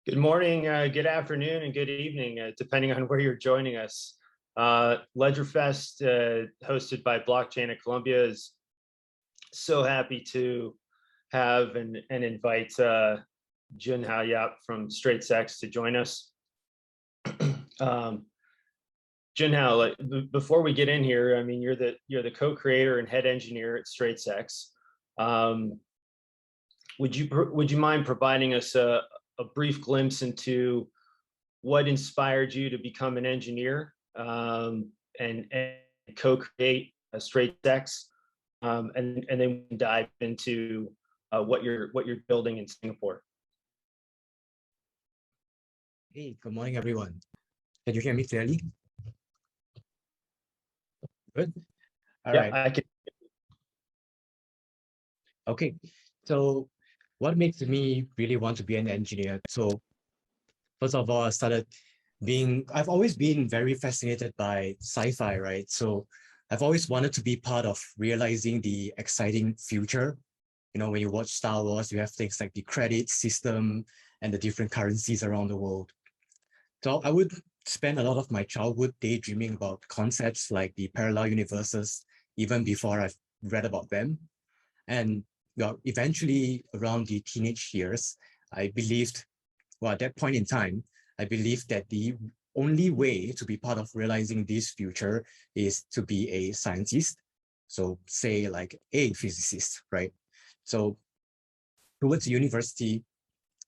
Good morning, good afternoon, and good evening, depending on where you're joining us. LedgerFest, hosted by Blockchain at Columbia, is so happy to have and invite Jun Hao Yap from StraitsX to join us. Jun Hao, before we get in here, I mean, you're the co-creator and head engineer at StraitsX. Would you mind providing us a brief glimpse into what inspired you to become an engineer and co-create a StraitsX, and then dive into what you're building in Singapore? Hey, good morning, everyone. Can you hear me clearly? Good. All right. I can. Okay. So what makes me really want to be an engineer? So first of all, I've always been very fascinated by sci-fi, right? So I've always wanted to be part of realizing the exciting future. You know, when you watch Star Wars, you have things like the credit system and the different currencies around the world. So I would spend a lot of my childhood daydreaming about concepts like the parallel universes, even before I've read about them. And well, eventually around the teenage years, at that point in time, I believed that the only way to be part of realizing this future is to be a scientist. So say like a physicist, right? So towards university,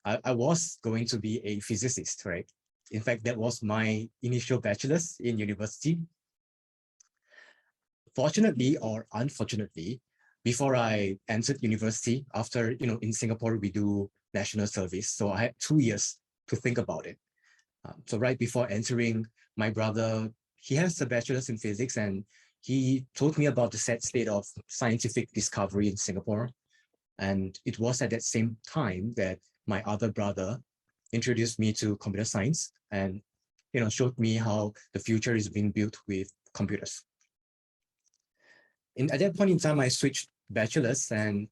I was going to be a physicist, right? In fact, that was my initial bachelor's in university. Fortunately or unfortunately, before I entered university, after, in Singapore, we do national service. So I had 2 years to think about it. So right before entering, my brother, he has a bachelor's in physics, and he told me about the sad state of scientific discovery in Singapore. And it was at that same time that my other brother introduced me to computer science and, showed me how the future is being built with computers. At that point in time, I switched bachelor's, and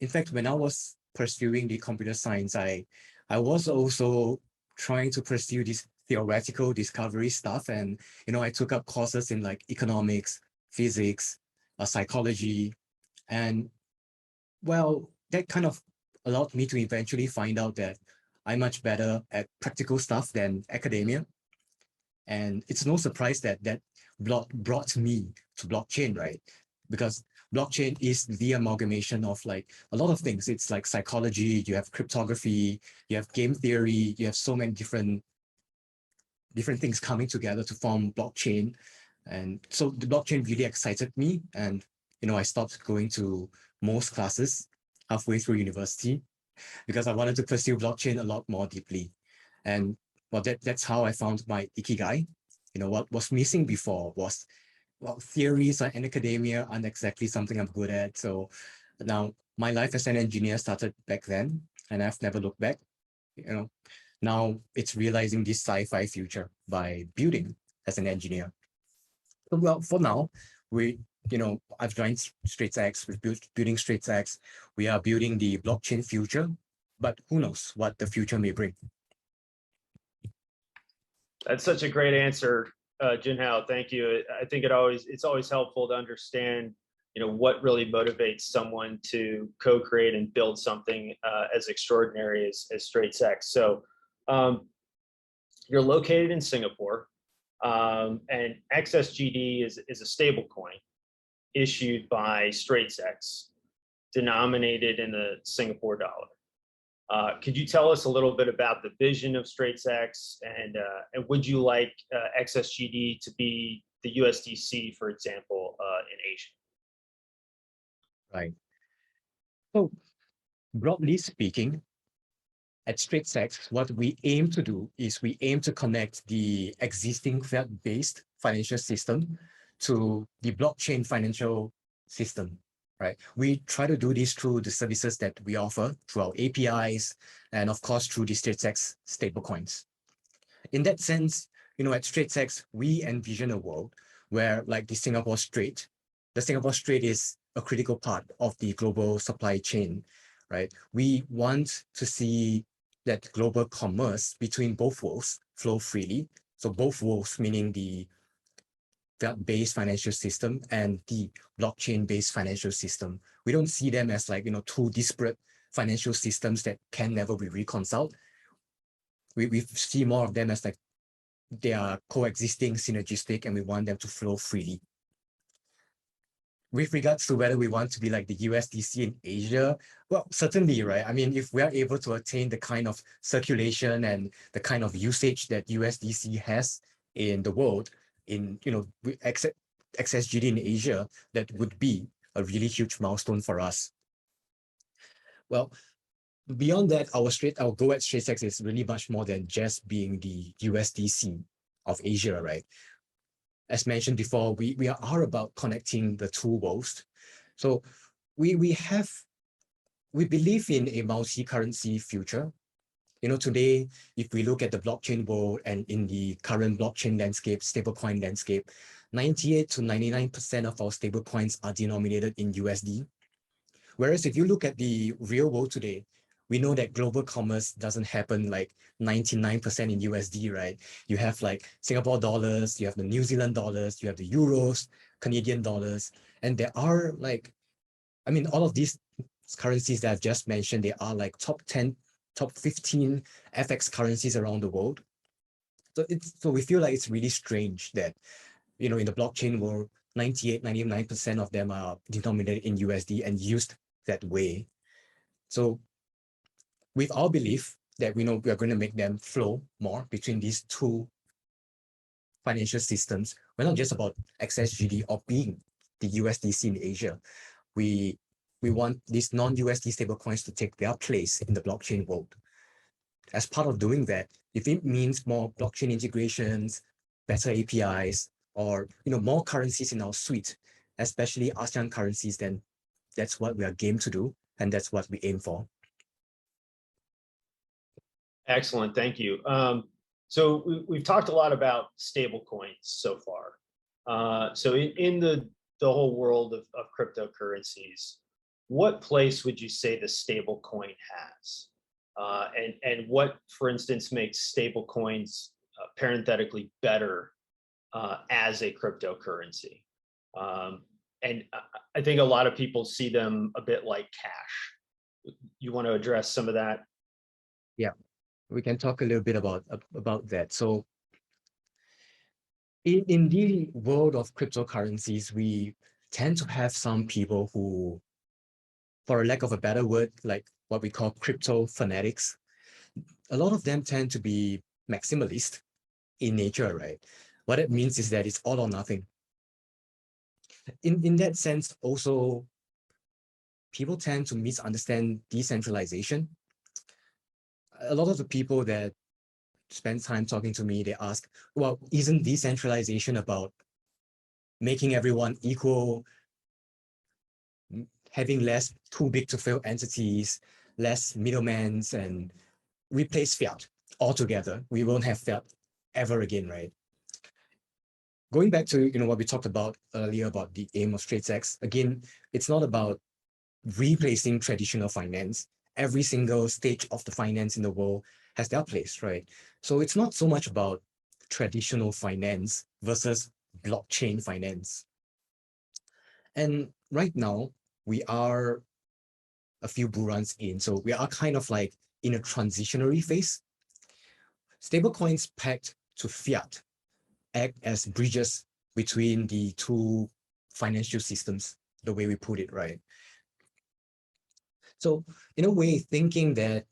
in fact, when I was pursuing the computer science, I was also trying to pursue this theoretical discovery stuff, and I took up courses in like economics, physics, psychology, and well, that kind of allowed me to eventually find out that I'm much better at practical stuff than academia. And it's no surprise that brought me to blockchain, right? Because blockchain is the amalgamation of like a lot of things. It's like psychology, you have cryptography, you have game theory, you have so many different things coming together to form blockchain. And so the blockchain really excited me. And, I stopped going to most classes halfway through university because I wanted to pursue blockchain a lot more deeply. And well, that's how I found my ikigai. What was missing before was, well, theories and academia aren't exactly something I'm good at. So now my life as an engineer started back then, and I've never looked back. Now it's realizing this sci-fi future by building as an engineer. So, well, for now, I've joined StraitsX, we're building StraitsX. We are building the blockchain future, but who knows what the future may bring. That's such a great answer, Jun Hao. Thank you. I think it's always helpful to understand, what really motivates someone to co-create and build something as extraordinary as StraitsX. So you're located in Singapore, and XSGD is a stable coin issued by StraitsX, denominated in the Singapore dollar. Could you tell us a little bit about the vision of StraitsX, and would you like XSGD to be the USDC, for example, in Asia? Right. So broadly speaking, at StraitsX, what we aim to do is we aim to connect the existing fiat-based financial system to the blockchain financial system, right? We try to do this through the services that we offer through our APIs and of course through the StraitsX stablecoins. In that sense, at StraitsX, we envision a world where like the Singapore Strait is a critical part of the global supply chain, right? We want to see that global commerce between both worlds flow freely. So both worlds, meaning the fiat-based financial system and the blockchain-based financial system. We don't see them as like, two disparate financial systems that can never be reconciled. We see more of them as like they are coexisting, synergistic, and we want them to flow freely. With regards to whether we want to be like the USDC in Asia, well, certainly, right? I mean, if we are able to attain the kind of circulation and the kind of usage that USDC has in the world, in XSGD in Asia, that would be a really huge milestone for us. Well, beyond that, our goal at StraitsX is really much more than just being the USDC of Asia, right? As mentioned before, we are about connecting the two worlds. So we believe in a multi-currency future. Today, if we look at the blockchain world and in the current blockchain landscape, stablecoin landscape, 98 to 99% of our stablecoins are denominated in USD. Whereas if you look at the real world today, we know that global commerce doesn't happen like 99% in USD, right? You have like Singapore dollars, you have the New Zealand dollars, you have the euros, Canadian dollars, and there are like, I mean, all of these currencies that I've just mentioned, they are like top 10, top 15 FX currencies around the world. So we feel like it's really strange that, in the blockchain world, 98, 99% of them are denominated in USD and used that way. So with our belief that we are going to make them flow more between these two financial systems, we're not just about XSGD or being the USDC in Asia. We want these non-USD stablecoins to take their place in the blockchain world. As part of doing that, if it means more blockchain integrations, better APIs, or more currencies in our suite, especially ASEAN currencies, then that's what we are game to do, and that's what we aim for. Excellent, thank you. So we've talked a lot about stable coins so far. So in the whole world of cryptocurrencies, what place would you say the stable coin has? And what, for instance, makes stable coins parenthetically better as a cryptocurrency? And I think a lot of people see them a bit like cash. You want to address some of that? Yeah, we can talk a little bit about that. So in the world of cryptocurrencies, we tend to have some people who, for a lack of a better word, like what we call crypto fanatics, a lot of them tend to be maximalist in nature, right? What it means is that it's all or nothing. In that sense, also, people tend to misunderstand decentralization. A lot of the people that spend time talking to me, they ask, well, isn't decentralization about making everyone equal, having less too big to fail entities, less middlemen, and replace fiat altogether? We won't have fiat ever again, right? Going back to what we talked about earlier about the aim of StraitsX, again, it's not about replacing traditional finance. Every single stage of the finance in the world has their place, right? So it's not so much about traditional finance versus blockchain finance. And right now, we are a few bull runs in, so we are kind of like in a transitionary phase. Stablecoins pegged to fiat act as bridges between the two financial systems, the way we put it, right? So in a way, thinking that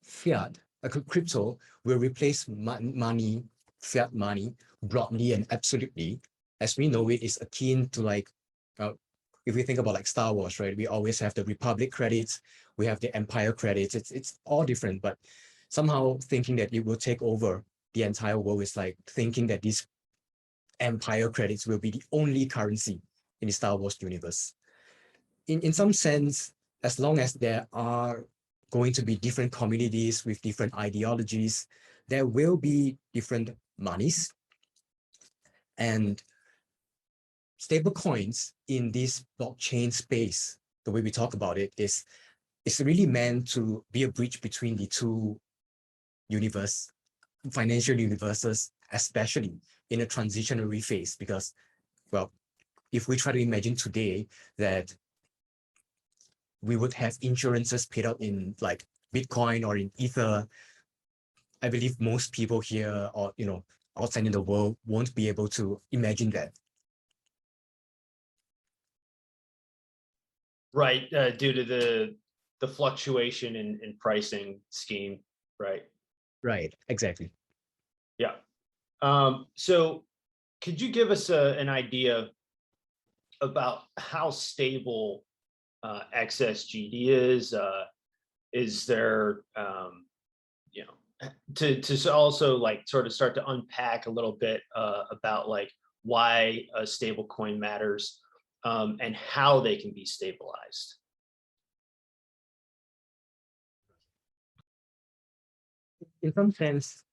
fiat, crypto, will replace money, fiat money, broadly and absolutely, as we know it, is akin to like, if we think about like Star Wars, right? We always have the Republic credits, we have the Empire credits. It's all different, but somehow thinking that it will take over the entire world is like thinking that these Empire credits will be the only currency in the Star Wars universe. In some sense, as long as there are going to be different communities with different ideologies, there will be different monies. And stable coins in this blockchain space, the way we talk about it is it's really meant to be a bridge between the two financial universes, especially in a transitionary phase. Because, well, if we try to imagine today that we would have insurances paid out in like Bitcoin or in Ether, I believe most people here or, outside in the world won't be able to imagine that. Right, due to the fluctuation in pricing scheme, right? Right, exactly. Yeah. So could you give us an idea about how stable XSGD is? Is there, to also like sort of start to unpack a little bit about like why a stable coin matters and how they can be stabilized? In some sense,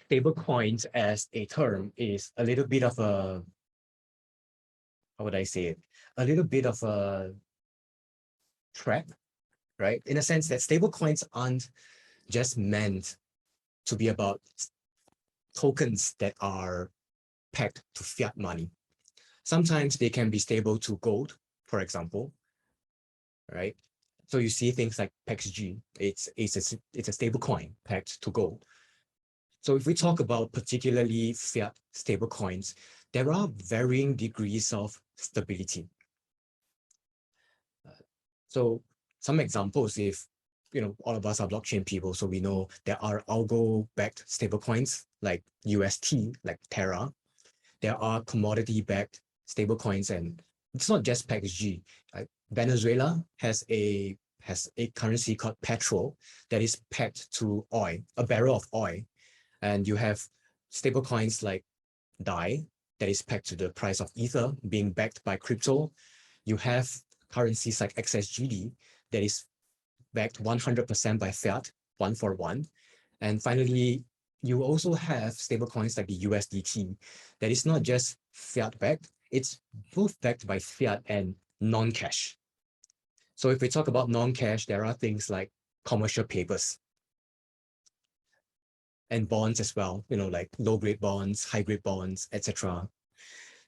stable coins as a term is a little bit of a, how would I say it? A little bit of a trap, right? In a sense that stable coins aren't just meant to be about tokens that are pegged to fiat money. Sometimes they can be stable to gold, for example, right? So you see things like PEXG, it's a stable coin pegged to gold. So if we talk about particularly fiat stable coins, there are varying degrees of stability. So some examples, if all of us are blockchain people, so we know there are algo-backed stablecoins like UST, like Terra. There are commodity-backed stablecoins, and it's not just PEXG. Venezuela has a currency called petrol that is pegged to oil, a barrel of oil, and you have stablecoins like DAI that is pegged to the price of Ether being backed by crypto. You have currencies like XSGD that is backed 100% by fiat, 1 for 1. And finally, you also have stablecoins like the USDT that is not just fiat backed, it's both backed by fiat and non-cash. So if we talk about non-cash, there are things like commercial papers and bonds as well, like low-grade bonds, high-grade bonds, etc.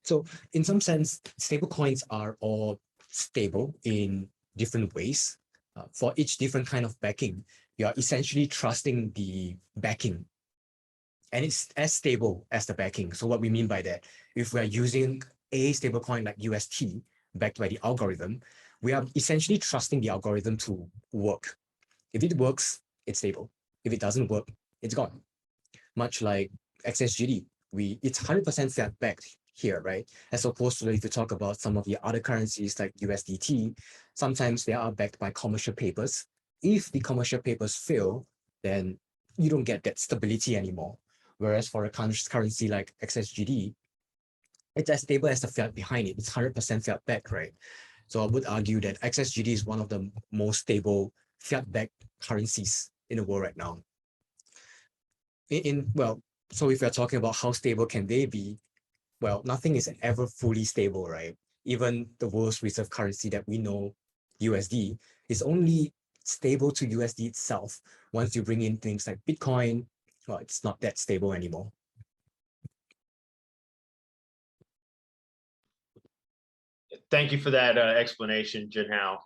So in some sense, stablecoins are all stable in different ways. For each different kind of backing, you are essentially trusting the backing, and it's as stable as the backing. So what we mean by that, if we're using a stablecoin like UST backed by the algorithm, we are essentially trusting the algorithm to work. If it works, it's stable. If it doesn't work, it's gone. Much like XSGD, it's 100% fiat backed here, right? As opposed to if you talk about some of the other currencies like USDT, sometimes they are backed by commercial papers. If the commercial papers fail, then you don't get that stability anymore. Whereas for a currency like XSGD, it's as stable as the fiat behind it. It's 100% fiat backed, right? So I would argue that XSGD is one of the most stable fiat backed currencies in the world right now. So if we're talking about how stable can they be, well, nothing is ever fully stable, right? Even the world's reserve currency that we know, USD, is only stable to USD itself. Once you bring in things like Bitcoin, well, it's not that stable anymore. Thank you for that explanation, Jun Hao.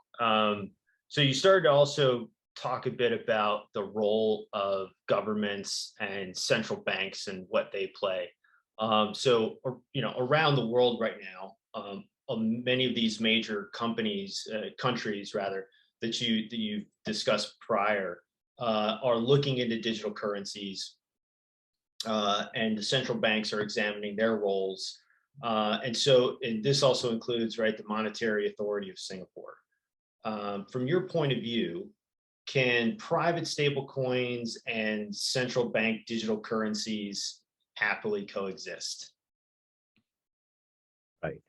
So you started to also talk a bit about the role of governments and central banks and what they play. So around the world right now, many of these major countries rather, that you've discussed prior, are looking into digital currencies, and the central banks are examining their roles. And this also includes, right, the Monetary Authority of Singapore. From your point of view, can private stablecoins and central bank digital currencies happily coexist? Right.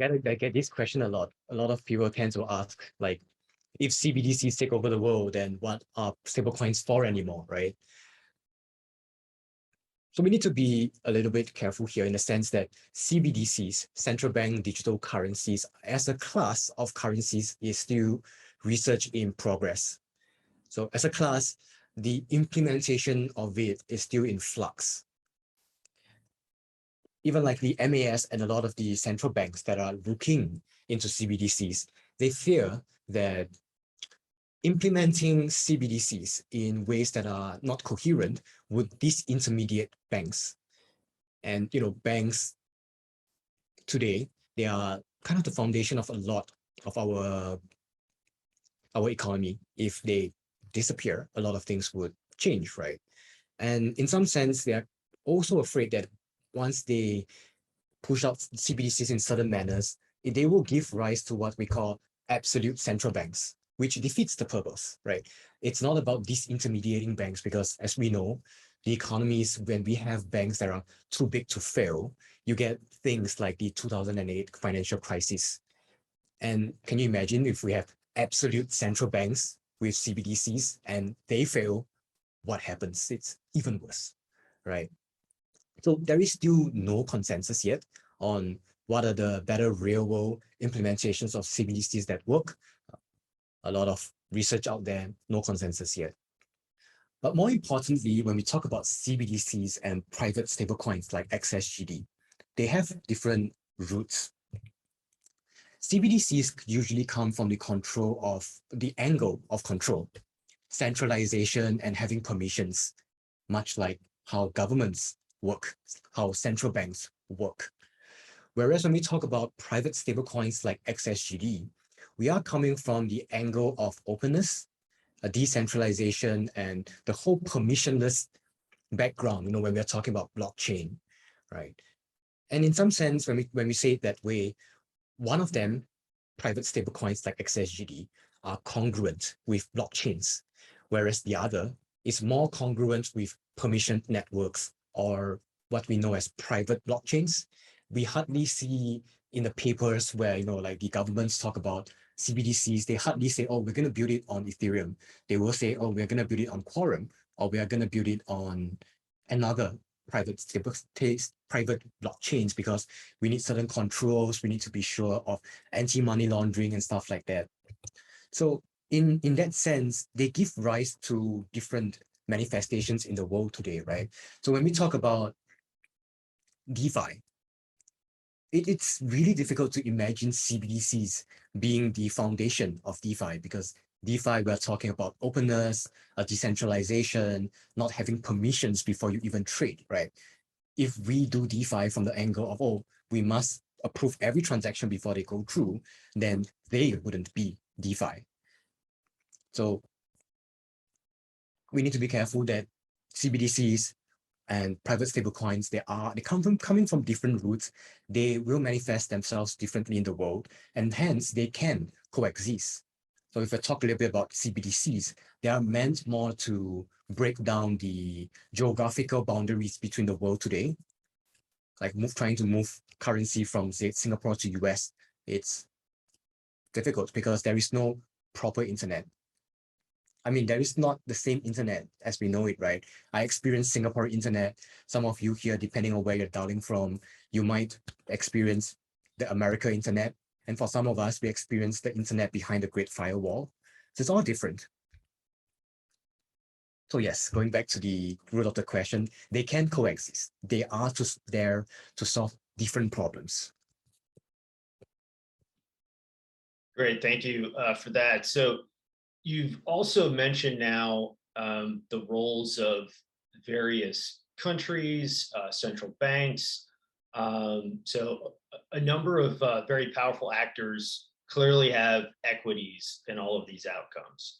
I get this question a lot. A lot of people tend to ask, like, if CBDCs take over the world, then what are stablecoins for anymore, right? So we need to be a little bit careful here in the sense that CBDCs, central bank digital currencies, as a class of currencies is still research in progress. So as a class, the implementation of it is still in flux. Even like the MAS and a lot of the central banks that are looking into CBDCs, they fear that implementing CBDCs in ways that are not coherent would disintermediate banks. And banks today, they are kind of the foundation of a lot of our economy. If they disappear, a lot of things would change, right? And in some sense, they are also afraid that once they push out CBDCs in certain manners, they will give rise to what we call absolute central banks, which defeats the purpose, right? It's not about disintermediating banks because, as we know, the economies, when we have banks that are too big to fail, you get things like the 2008 financial crisis. And can you imagine if we have absolute central banks with CBDCs and they fail, what happens? It's even worse, right? So there is still no consensus yet on what are the better real world implementations of CBDCs that work. A lot of research out there, no consensus yet. But more importantly, when we talk about CBDCs and private stablecoins like XSGD, they have different roots. CBDCs usually come from the angle of control, centralization and having permissions, much like how governments work, how central banks work. Whereas when we talk about private stablecoins like XSGD, we are coming from the angle of openness, a decentralization, and the whole permissionless background, when we're talking about blockchain, right? And in some sense, when we say it that way, one of them, private stablecoins like XSGD, are congruent with blockchains, whereas the other is more congruent with permissioned networks or what we know as private blockchains. We hardly see in the papers where, like the governments talk about CBDCs, they hardly say, oh, we're going to build it on Ethereum. They will say, oh, we're going to build it on Quorum, or we are going to build it on another private blockchains because we need certain controls. We need to be sure of anti-money laundering and stuff like that. So in that sense, they give rise to different manifestations in the world today, right? So when we talk about DeFi, it's really difficult to imagine CBDCs being the foundation of DeFi because DeFi, we're talking about openness, decentralization, not having permissions before you even trade, right? If we do DeFi from the angle of, oh, we must approve every transaction before they go through, then they wouldn't be DeFi. So we need to be careful that CBDCs and private stablecoins, they coming from different roots. They will manifest themselves differently in the world, and hence they can coexist. So if I talk a little bit about CBDCs, they are meant more to break down the geographical boundaries between the world today. Like trying to move currency from, say, Singapore to US, it's difficult because there is no proper internet. I mean, there is not the same internet as we know it, right? I experienced Singapore internet. Some of you here, depending on where you're dialing from, you might experience the America internet. And for some of us, we experience the internet behind the Great Firewall. So it's all different. So yes, going back to the root of the question, they can coexist. They are there to solve different problems. Great, thank you for that. So you've also mentioned now the roles of various countries, central banks. So a number of very powerful actors clearly have equities in all of these outcomes.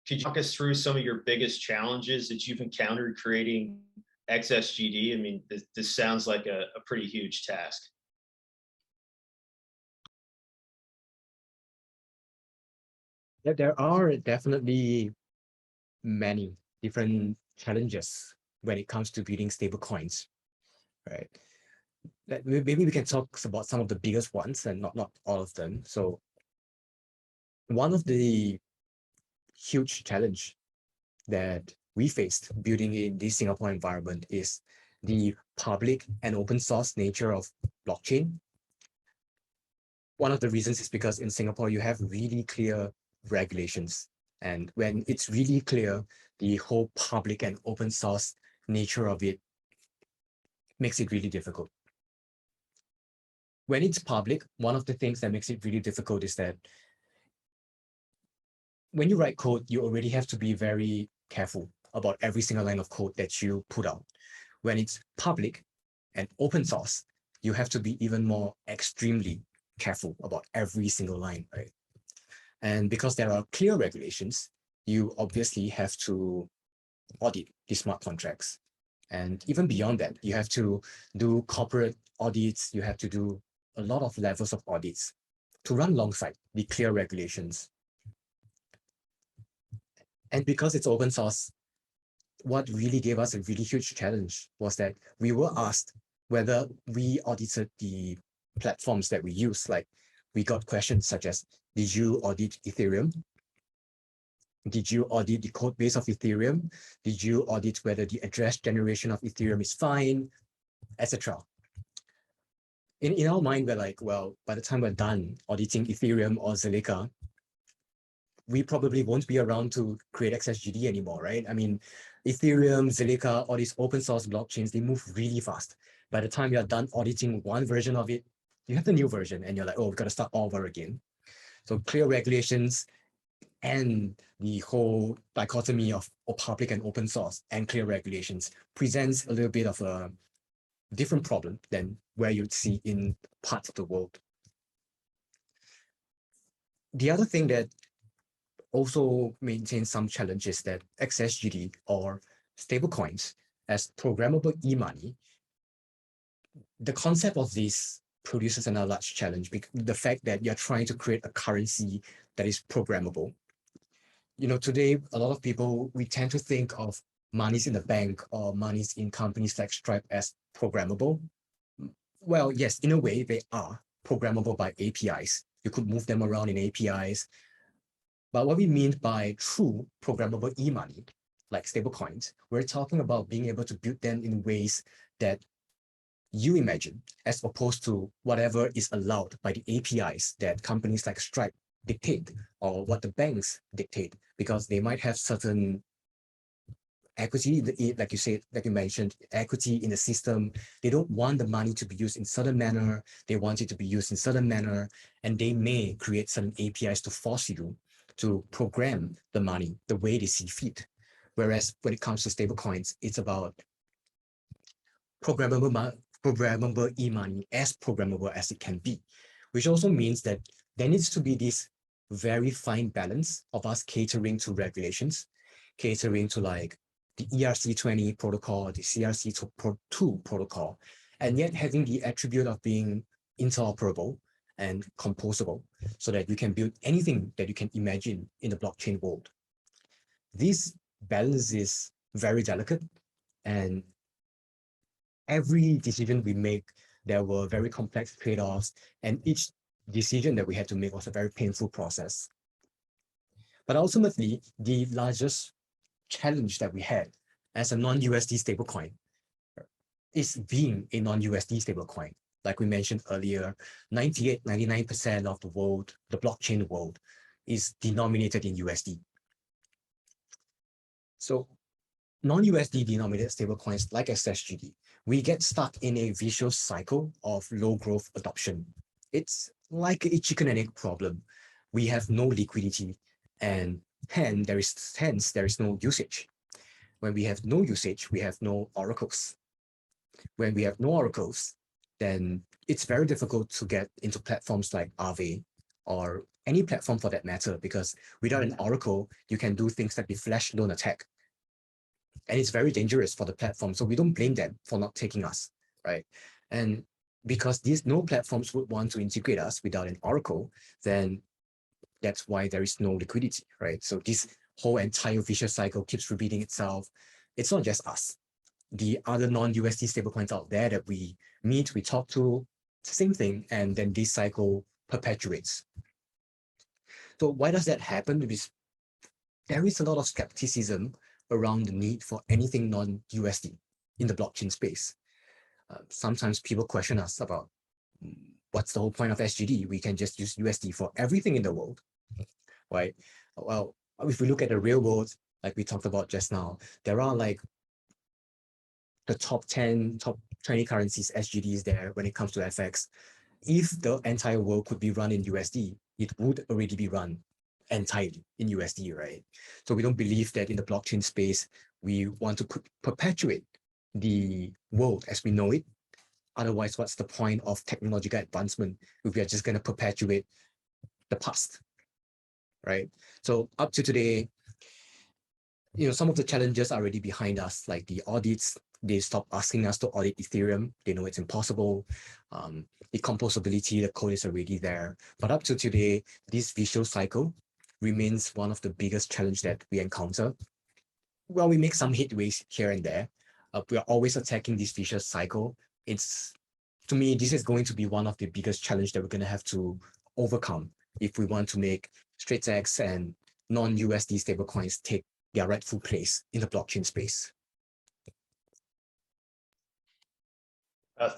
Could you walk us through some of your biggest challenges that you've encountered creating XSGD? I mean, this sounds like a pretty huge task. Yeah, there are definitely many different challenges when it comes to building stable coins, right? Maybe we can talk about some of the biggest ones and not all of them. So one of the huge challenge that we faced building in this Singapore environment is the public and open source nature of blockchain. One of the reasons is because in Singapore, you have really clear regulations. And when it's really clear, the whole public and open source nature of it makes it really difficult. When it's public, one of the things that makes it really difficult is that when you write code, you already have to be very careful about every single line of code that you put out. When it's public and open source, you have to be even more extremely careful about every single line, right? And because there are clear regulations, you obviously have to audit the smart contracts. And even beyond that, you have to do corporate audits, you have to do a lot of levels of audits to run alongside the clear regulations. And because it's open source, what really gave us a really huge challenge was that we were asked whether we audited the platforms that we use. Like, we got questions such as, did you audit Ethereum? Did you audit the code base of Ethereum? Did you audit whether the address generation of Ethereum is fine, etc.? In our mind, we're like, well, by the time we're done auditing Ethereum or Zilliqa, we probably won't be around to create XSGD anymore, right? I mean, Ethereum, Zilliqa, all these open source blockchains, they move really fast. By the time you're done auditing one version of it, you have the new version and you're like, oh, we've got to start all over again. So clear regulations and the whole dichotomy of public and open source and clear regulations presents a little bit of a different problem than where you'd see in parts of the world. The other thing that also maintains some challenges that XSGD or stablecoins as programmable e-money, the concept of this produces another large challenge, because the fact that you're trying to create a currency that is programmable. You know, today, a lot of people, we tend to think of monies in the bank or monies in companies like Stripe as programmable. Well, yes, in a way, they are programmable by APIs. You could move them around in APIs. But what we mean by true programmable e-money, like stablecoins, we're talking about being able to build them in ways that you imagine, as opposed to whatever is allowed by the APIs that companies like Stripe dictate, or what the banks dictate, because they might have certain equity, like you said, like you mentioned, equity in the system. They don't want the money to be used in certain manner. They want it to be used in certain manner, and they may create certain APIs to force you to program the money the way they see fit. Whereas when it comes to stablecoins, it's about programmable e-money, as programmable as it can be, which also means that there needs to be this very fine balance of us catering to regulations, catering to like the ERC20 protocol, the CRC2 protocol, and yet having the attribute of being interoperable and composable, so that you can build anything that you can imagine in the blockchain world. This balance is very delicate, and every decision we make, there were very complex trade-offs, and each decision that we had to make was a very painful process. But ultimately, the largest challenge that we had as a non-USD stablecoin is being a non-USD stablecoin. Like we mentioned earlier, 99% of the world, the blockchain world, is denominated in USD. So non-USD denominated stablecoins like XSGD, we get stuck in a vicious cycle of low growth adoption. It's like a chicken and egg problem. We have no liquidity, and hence there is no usage. When we have no usage, we have no oracles. When we have no oracles, then it's very difficult to get into platforms like Aave or any platform for that matter, because without an oracle, you can do things like the flash loan attack. And it's very dangerous for the platform. So we don't blame them for not taking us, right? And because no platforms would want to integrate us without an oracle, then that's why there is no liquidity, right? So this whole entire vicious cycle keeps repeating itself. It's not just us. The other non-USD stablecoins out there that we meet, we talk to, it's the same thing, and then this cycle perpetuates. So why does that happen? Because there is a lot of skepticism around the need for anything non-USD in the blockchain space. Sometimes people question us about what's the whole point of SGD? We can just use USD for everything in the world, right? Well, if we look at the real world, like we talked about just now, there are like the top 10, top 20 currencies, SGDs there when it comes to FX. If the entire world could be run in USD, it would already be run entirely in USD, right? So we don't believe that in the blockchain space, we want to perpetuate the world as we know it. Otherwise, what's the point of technological advancement if we are just going to perpetuate the past, right? So up to today, some of the challenges are already behind us, like the audits. They stopped asking us to audit Ethereum. They know it's impossible. The composability, the code is already there. But up to today, this visual cycle remains one of the biggest challenges that we encounter. Well, we make some headways here and there. We are always attacking this vicious cycle. To me, this is going to be one of the biggest challenges that we're going to have to overcome if we want to make StraitsX and non-USD stablecoins take their rightful place in the blockchain space.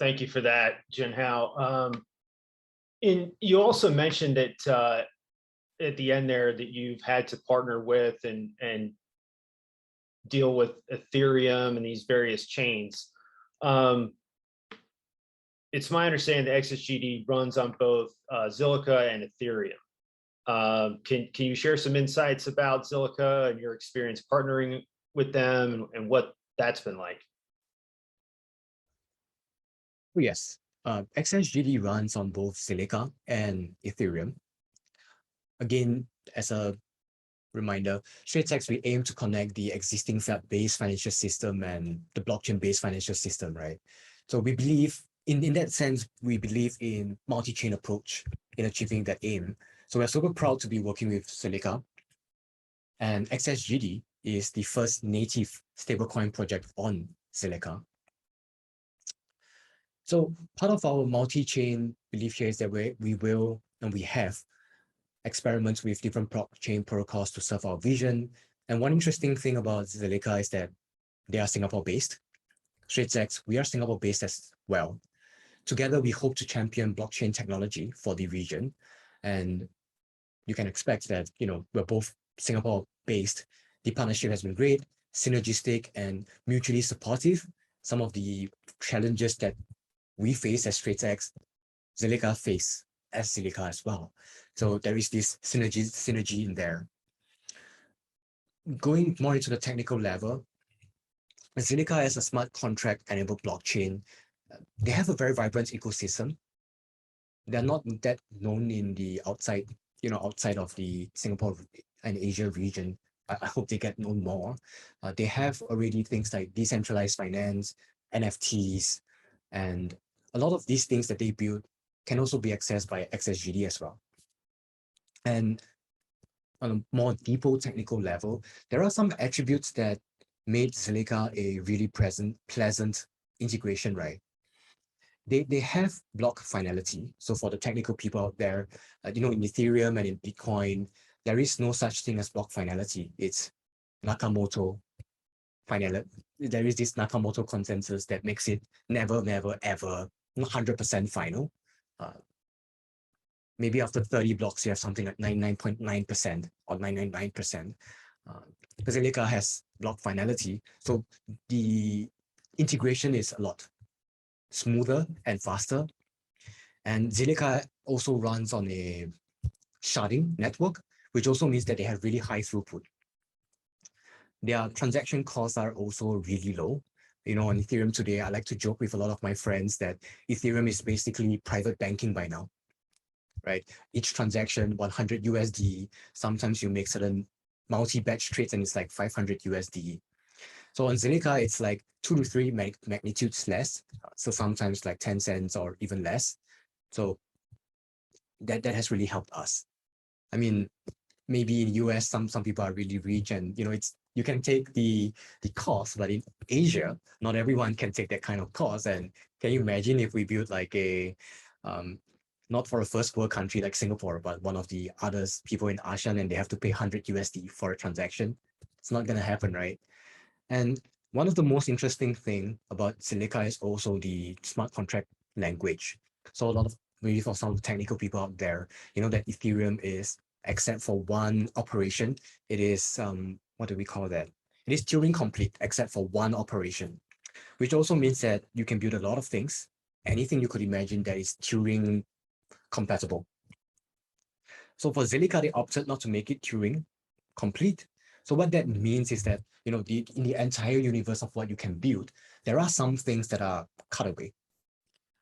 Thank you for that, Jun Hao. You also mentioned that at the end there that you've had to partner with and deal with Ethereum and these various chains. It's my understanding that XSGD runs on both Zilliqa and Ethereum. Can you share some insights about Zilliqa and your experience partnering with them and what that's been like? Yes, XSGD runs on both Zilliqa and Ethereum. Again, as a reminder, StraitsX, we aim to connect the existing fiat-based financial system and the blockchain-based financial system, right? So we believe, in that sense, we believe in multi-chain approach in achieving that aim. So we're super proud to be working with Zilliqa. And XSGD is the first native stablecoin project on Zilliqa. So part of our multi-chain belief here is that we will and we have experiments with different blockchain protocols to serve our vision. And one interesting thing about Zilliqa is that they are Singapore-based. StraitsX, we are Singapore-based as well. Together, we hope to champion blockchain technology for the region. And you can expect that, we're both Singapore-based. The partnership has been great, synergistic, and mutually supportive. Some of the challenges that we face as StraitsX, Zilliqa face as Zilliqa as well. So there is this synergy in there. Going more into the technical level, Zilliqa is a smart contract-enabled blockchain. They have a very vibrant ecosystem. They're not that known in the outside of the Singapore and Asia region. I hope they get known more. They have already things like decentralized finance, NFTs, and a lot of these things that they build can also be accessed by XSGD as well. And on a more deeper technical level, there are some attributes that made Zilliqa a really pleasant integration, right? They have block finality. So for the technical people out there, in Ethereum and in Bitcoin, there is no such thing as block finality. It's Nakamoto finality. There is this Nakamoto consensus that makes it never, ever 100% final. Maybe after 30 blocks, you have something like 99.9% or 999%. Zilliqa has block finality, so the integration is a lot smoother and faster. And Zilliqa also runs on a sharding network, which also means that they have really high throughput. Their transaction costs are also really low. On Ethereum today, I like to joke with a lot of my friends that Ethereum is basically private banking by now, right? Each transaction, 100 USD. Sometimes you make certain multi-batch trades and it's like 500 USD. So on Zilliqa, it's like 2 to 3 magnitudes less. So sometimes like 10 cents or even less. So that has really helped us. I mean, maybe in US, some people are really rich and you can take the cost, but in Asia, not everyone can take that kind of cost. And can you imagine if we build like a not for a first world country like Singapore, but one of the others, people in ASEAN, and they have to pay 100 USD for a transaction? It's not going to happen, right? And one of the most interesting thing about Zilliqa is also the smart contract language. So a lot of maybe for some technical people out there, you know that Ethereum is, except for one operation, it is, what do we call that? It is Turing complete, except for one operation, which also means that you can build a lot of things, anything you could imagine that is Turing compatible. So for Zilliqa, they opted not to make it Turing complete. So what that means is that, you know, in the entire universe of what you can build, there are some things that are cut away.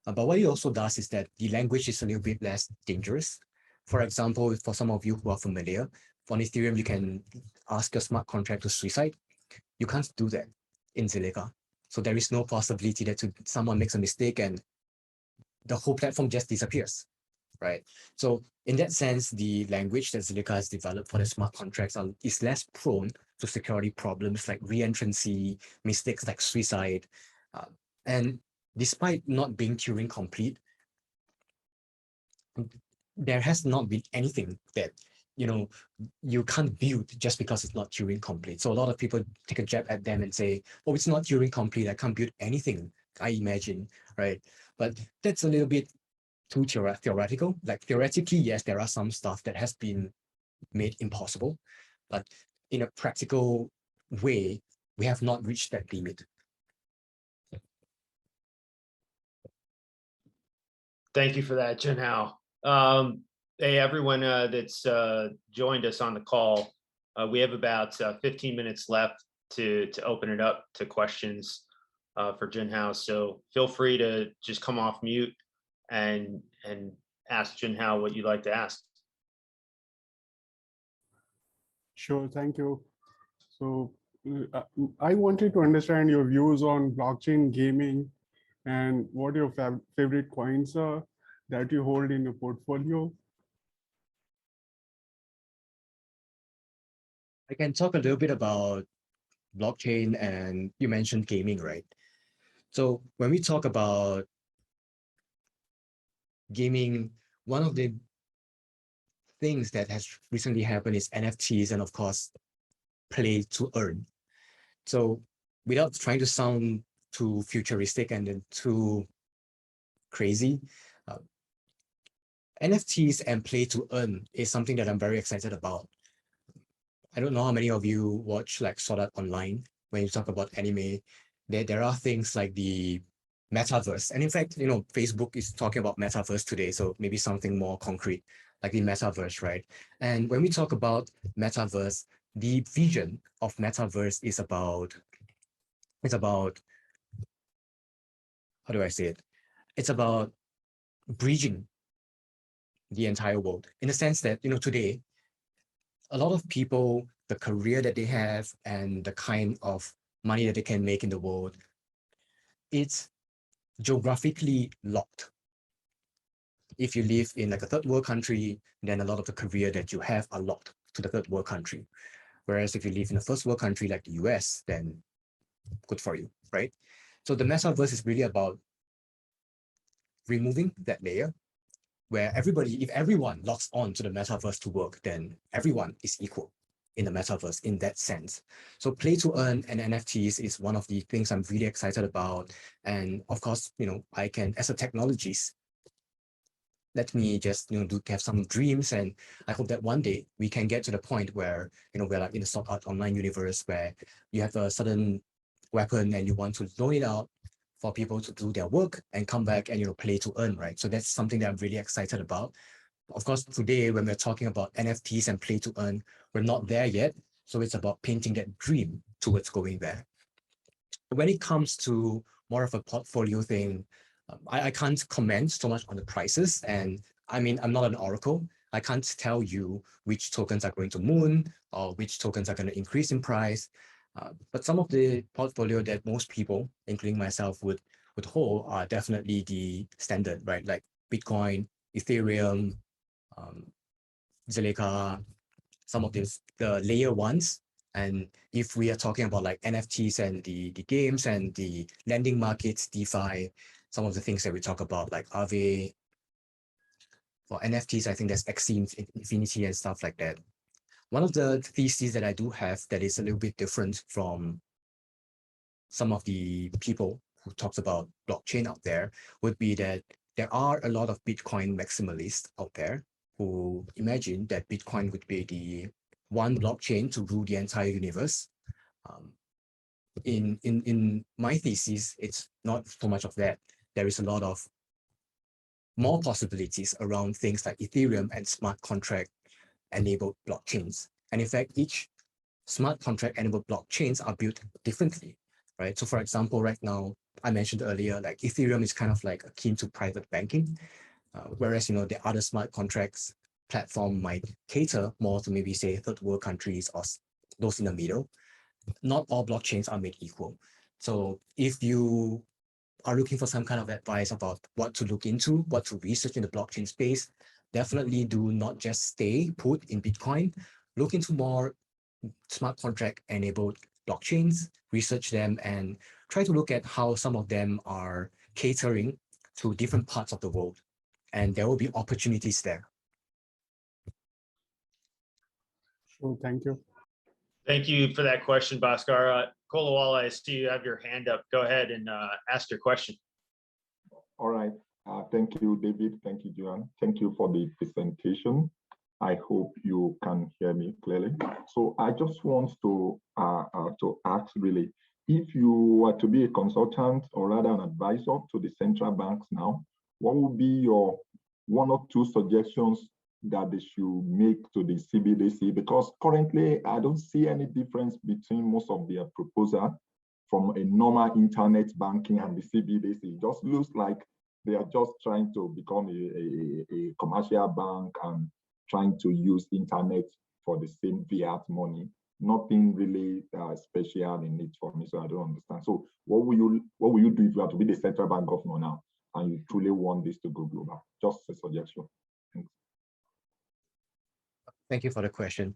But what it also does is that the language is a little bit less dangerous. For example, for some of you who are familiar, on Ethereum, you can ask your smart contract to suicide. You can't do that in Zilliqa. So there is no possibility that someone makes a mistake and the whole platform just disappears, right? So in that sense, the language that Zilliqa has developed for the smart contracts is less prone to security problems like reentrancy, mistakes like suicide. And despite not being Turing complete, there has not been anything that, you know, you can't build just because it's not Turing complete. So a lot of people take a jab at them and say, oh, it's not Turing complete, I can't build anything, I imagine, right? But that's a little bit too theoretical. Like theoretically, yes, there are some stuff that has been made impossible, but in a practical way, we have not reached that limit. Thank you for that, Jun Hao. Hey, everyone that's joined us on the call. We have about 15 minutes left to open it up to questions for Jun Hao. So feel free to just come off mute and ask Jun Hao what you'd like to ask. Sure, thank you. So I wanted to understand your views on blockchain gaming and what your favorite coins are that you hold in your portfolio. I can talk a little bit about blockchain, and you mentioned gaming, right? So when we talk about gaming, one of the things that has recently happened is NFTs and of course, play to earn. So without trying to sound too futuristic and then too crazy, NFTs and play to earn is something that I'm very excited about. I don't know how many of you watch like Sword Art Online when you talk about anime. There are things like the metaverse. And in fact, you know, Facebook is talking about metaverse today. So maybe something more concrete like the metaverse, right? And when we talk about metaverse, the vision of metaverse is about, how do I say it? It's about bridging the entire world in the sense that, you know, today, a lot of people, the career that they have and the kind of money that they can make in the world, it's geographically locked. If you live in like a third world country, then a lot of the career that you have are locked to the third world country. Whereas if you live in a first world country like the US, then good for you, right? So the metaverse is really about removing that layer where everybody, if everyone logs on to the metaverse to work, then everyone is equal in the metaverse in that sense. So play to earn and NFTs is one of the things I'm really excited about. And of course, you know, I can, as a technologist, let me just, you know, have some dreams. And I hope that one day we can get to the point where, you know, we're like in the Sword Art Online universe where you have a certain weapon and you want to loan it out for people to do their work and come back and, you know, play to earn, right? So that's something that I'm really excited about. Of course, today, when we're talking about NFTs and play to earn, we're not there yet. So it's about painting that dream towards going there. When it comes to more of a portfolio thing, I can't comment so much on the prices. And I mean, I'm not an oracle. I can't tell you which tokens are going to moon or which tokens are going to increase in price. But some of the portfolio that most people, including myself, would hold are definitely the standard, right? Like Bitcoin, Ethereum, Zilliqa, some of these, the layer ones. And if we are talking about like NFTs and the games and the lending markets, DeFi, some of the things that we talk about like Aave, for NFTs, I think there's Axie Infinity and stuff like that. One of the theses that I do have that is a little bit different from some of the people who talks about blockchain out there would be that there are a lot of Bitcoin maximalists out there who imagine that Bitcoin would be the one blockchain to rule the entire universe. In my thesis, it's not so much of that. There is a lot of more possibilities around things like Ethereum and smart contract enabled blockchains. And in fact, each smart contract enabled blockchains are built differently, right? So for example, right now, I mentioned earlier, like Ethereum is kind of like akin to private banking, whereas, the other smart contracts platform might cater more to maybe say third world countries or those in the middle. Not all blockchains are made equal. So if you are looking for some kind of advice about what to look into, what to research in the blockchain space, definitely do not just stay put in Bitcoin. Look into more smart contract enabled blockchains, research them, and try to look at how some of them are catering to different parts of the world. And there will be opportunities there. Sure, thank you. Thank you for that question, Bhaskar. Kolawala, I see you have your hand up. Go ahead and ask your question. All right. Thank you, David. Thank you, Jun. Thank you for the presentation. I hope you can hear me clearly. So I just want to ask really, if you were to be a consultant or rather an advisor to the central banks now, what would be your one or two suggestions that they should make to the CBDC? Because currently I don't see any difference between most of their proposal from a normal internet banking and the CBDC. It just looks like they are just trying to become a commercial bank and trying to use internet for the same fiat money. Nothing really special in it for me, so I don't understand. So what will you do if you have to be the central bank governor now and you truly want this to go global? Just a suggestion. Thanks. Thank you for the question.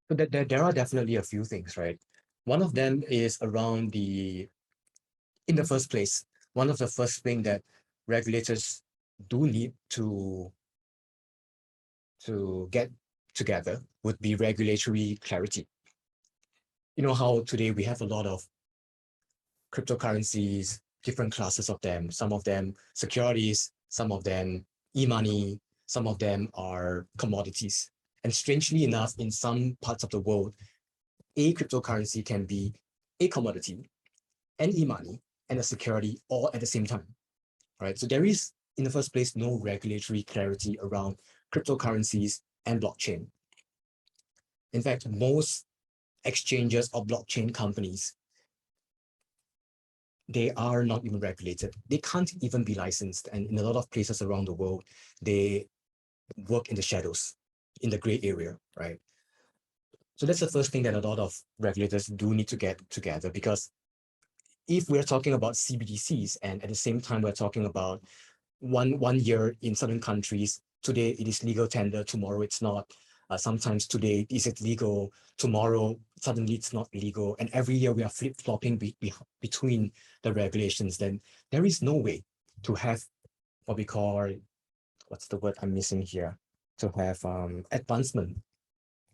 So there are definitely a few things, right? One of them is around in the first place, one of the first things that regulators do need to get together would be regulatory clarity. You know how today we have a lot of cryptocurrencies, different classes of them, some of them securities, some of them e-money, some of them are commodities. And strangely enough, in some parts of the world, a cryptocurrency can be a commodity, an e-money, and a security all at the same time, right? So there is, in the first place, no regulatory clarity around cryptocurrencies and blockchain. In fact, most exchanges or blockchain companies, they are not even regulated. They can't even be licensed. And in a lot of places around the world, they work in the shadows, in the gray area, right? So that's the first thing that a lot of regulators do need to get together, because if we're talking about CBDCs and at the same time we're talking about one year in certain countries, today it is legal tender, tomorrow it's not. Sometimes today is it legal, tomorrow suddenly it's not legal, and every year we are flip-flopping between the regulations, then there is no way to have what we call, what's the word I'm missing here, to have advancement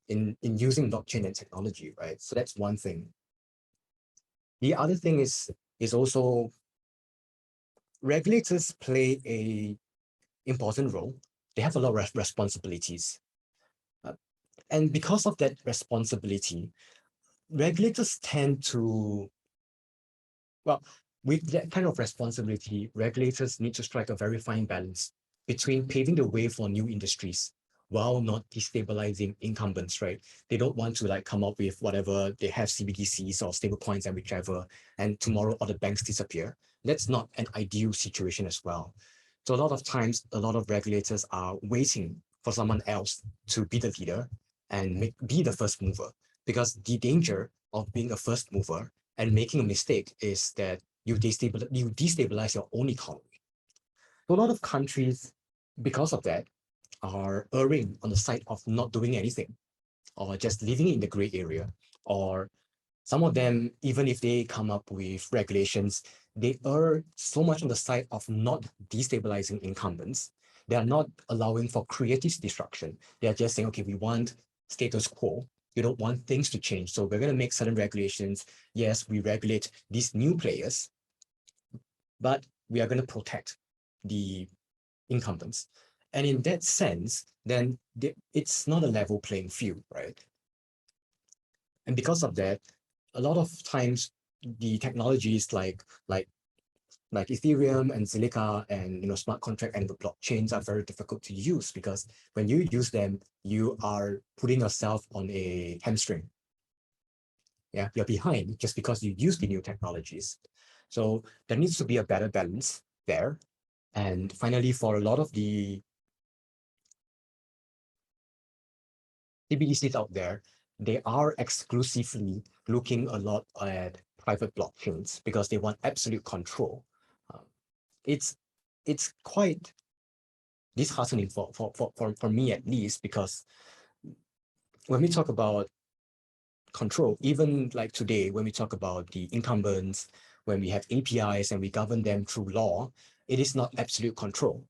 in using blockchain and technology, right? So that's one thing. The other thing is also regulators play a important role. They have a lot of responsibilities. And because of that responsibility, regulators tend to, well, with that kind of responsibility, regulators need to strike a very fine balance between paving the way for new industries while not destabilizing incumbents, right? They don't want to like come up with whatever, they have CBDCs or stable coins and whichever, and tomorrow all the banks disappear. That's not an ideal situation as well. So a lot of times, a lot of regulators are waiting for someone else to be the leader and be the first mover, because the danger of being a first mover and making a mistake is that you destabilize your own economy. So a lot of countries, because of that, are erring on the side of not doing anything or just living in the gray area. Or some of them, even if they come up with regulations, they err so much on the side of not destabilizing incumbents. They are not allowing for creative destruction. They are just saying, okay, we want status quo. We don't want things to change. So we're going to make certain regulations. Yes, we regulate these new players, but we are going to protect the incumbents. And in that sense, then it's not a level playing field, right? And because of that, a lot of times the technologies like Ethereum and Silica and smart contract and the blockchains are very difficult to use, because when you use them, you are putting yourself on a hamstring. Yeah, you're behind just because you use the new technologies. So there needs to be a better balance there. And finally, for a lot of the CBDCs out there, they are exclusively looking a lot at private blockchains because they want absolute control. It's quite disheartening for me, at least, because when we talk about control, even like today, when we talk about the incumbents, when we have APIs and we govern them through law, it is not absolute control.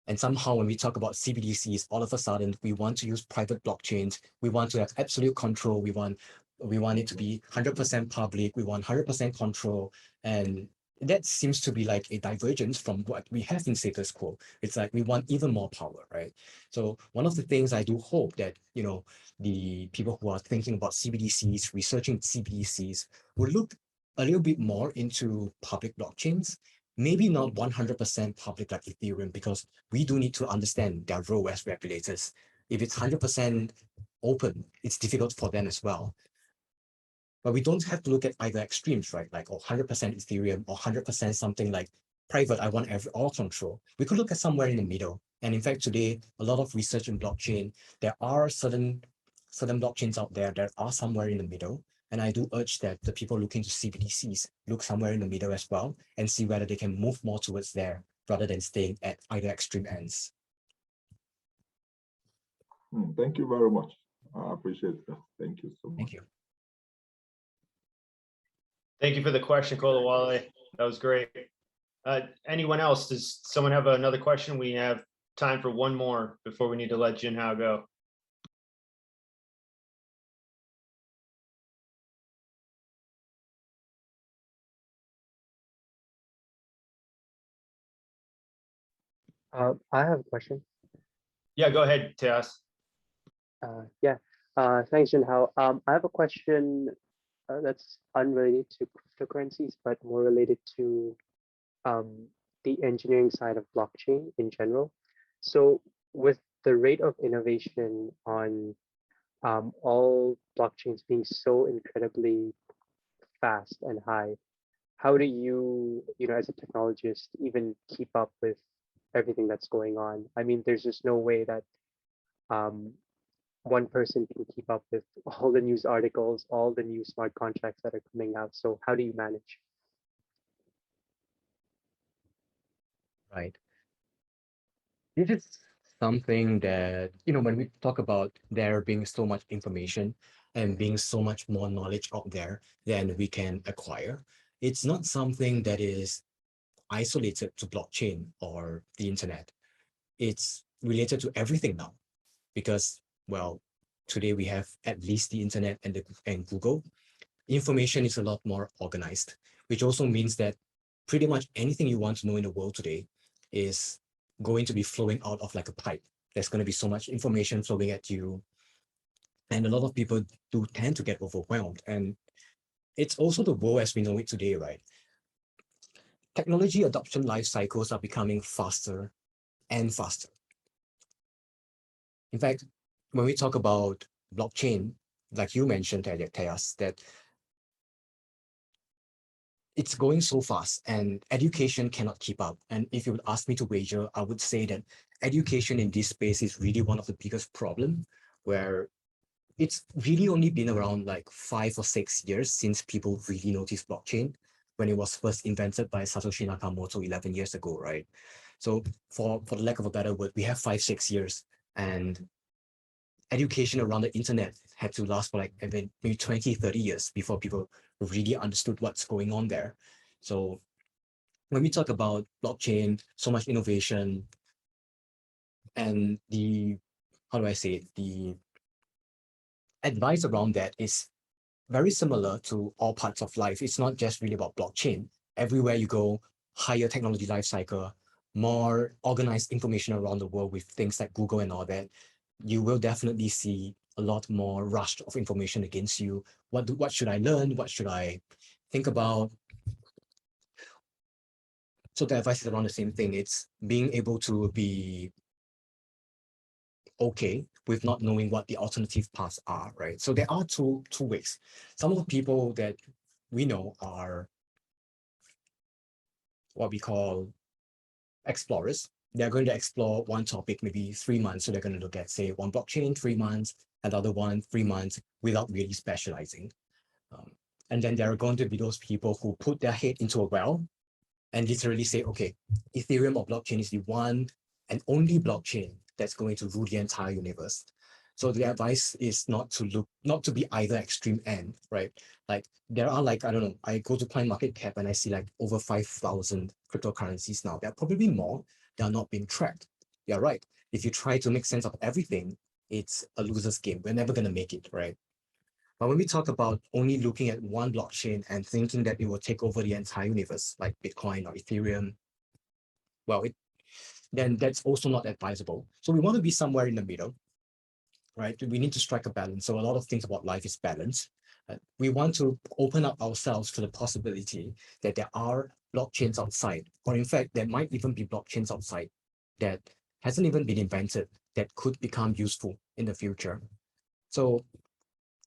And somehow when we talk about CBDCs, all of a sudden we want to use private blockchains. We want to have absolute control. We want it to be 100% public. We want 100% control. And that seems to be like a divergence from what we have in status quo. It's like we want even more power, right? So one of the things I do hope that, the people who are thinking about CBDCs, researching CBDCs, will look a little bit more into public blockchains. Maybe not 100% public like Ethereum, because we do need to understand their role as regulators. If it's 100% open, it's difficult for them as well. But we don't have to look at either extremes, right? Like 100% Ethereum or 100% something like private, I want all control. We could look at somewhere in the middle. And in fact, today, a lot of research in blockchain, there are certain blockchains out there that are somewhere in the middle. And I do urge that the people looking to CBDCs look somewhere in the middle as well and see whether they can move more towards there rather than staying at either extreme ends. Thank you very much. I appreciate that. Thank you so much. Thank you. Thank you for the question, Kolawole. That was great. Anyone else? Does someone have another question? We have time for one more before we need to let Jun Hao go. I have a question. Yeah, go ahead, Tejas. Yeah, thanks, Jun Hao. I have a question that's unrelated to cryptocurrencies, but more related to the engineering side of blockchain in general. So with the rate of innovation on all blockchains being so incredibly fast and high, how do you, as a technologist, even keep up with everything that's going on? I mean, there's just no way that one person can keep up with all the news articles, all the new smart contracts that are coming out. So how do you manage? Right. This is something that, when we talk about there being so much information and being so much more knowledge out there than we can acquire, it's not something that is isolated to blockchain or the internet. It's related to everything now, because, well, today we have at least the internet and Google. Information is a lot more organized, which also means that pretty much anything you want to know in the world today is going to be flowing out of like a pipe. There's going to be so much information flowing at you. And a lot of people do tend to get overwhelmed. And it's also the world as we know it today, right? Technology adoption life cycles are becoming faster and faster. In fact, when we talk about blockchain, like you mentioned, Tejas, that it's going so fast and education cannot keep up. And if you would ask me to wager, I would say that education in this space is really one of the biggest problems, where it's really only been around like 5 or 6 years since people really noticed blockchain, when it was first invented by Satoshi Nakamoto 11 years ago, right? So for the lack of a better word, we have 5-6 years, and education around the internet had to last for like maybe 20-30 years before people really understood what's going on there. So when we talk about blockchain, so much innovation, and the, how do I say it, the advice around that is very similar to all parts of life. It's not just really about blockchain. Everywhere you go, higher technology life cycle, more organized information around the world with things like Google and all that, you will definitely see a lot more rush of information against you. What should I learn? What should I think about? So the advice is around the same thing. It's being able to be okay with not knowing what the alternative paths are, right? So there are two ways. Some of the people that we know are what we call explorers. They're going to explore one topic, maybe 3 months. So they're going to look at, say, one blockchain, 3 months, another one, 3 months, without really specializing. And then there are going to be those people who put their head into a well and literally say, okay, Ethereum or blockchain is the one and only blockchain that's going to rule the entire universe. So the advice is not to be either extreme end, right? Like there are like, I don't know, I go to CoinMarketCap and I see like over 5,000 cryptocurrencies now. There are probably more that are not being tracked. You're right. If you try to make sense of everything, it's a loser's game. We're never going to make it, right? But when we talk about only looking at one blockchain and thinking that it will take over the entire universe, like Bitcoin or Ethereum, well, then that's also not advisable. So we want to be somewhere in the middle, right? We need to strike a balance. So a lot of things about life is balance. We want to open up ourselves to the possibility that there are blockchains outside, or in fact, there might even be blockchains outside that hasn't even been invented that could become useful in the future. So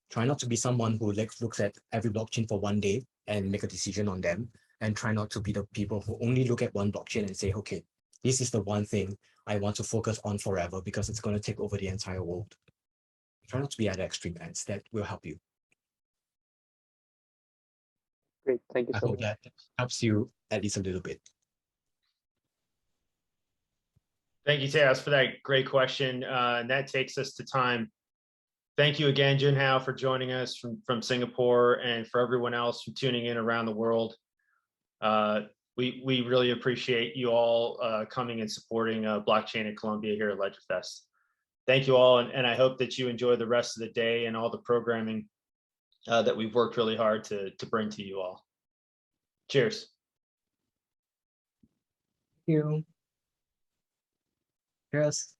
try not to be someone who looks at every blockchain for one day and make a decision on them, and try not to be the people who only look at one blockchain and say, okay, this is the one thing I want to focus on forever because it's going to take over the entire world. Try not to be at the extreme ends. That will help you. Great, thank you I so hope much. that helps you at least a little bit. Thank you, Tejas, for that great question. And that takes us to time. Thank you again, Jun Hao, for joining us from Singapore, and for everyone else from tuning in around the world. We really appreciate you all coming and supporting blockchain in Colombia here at LedgerFest. Thank you all, and I hope that you enjoy the rest of the day and all the programming that we've worked really hard to bring to you all. Cheers. Thank you. Cheers.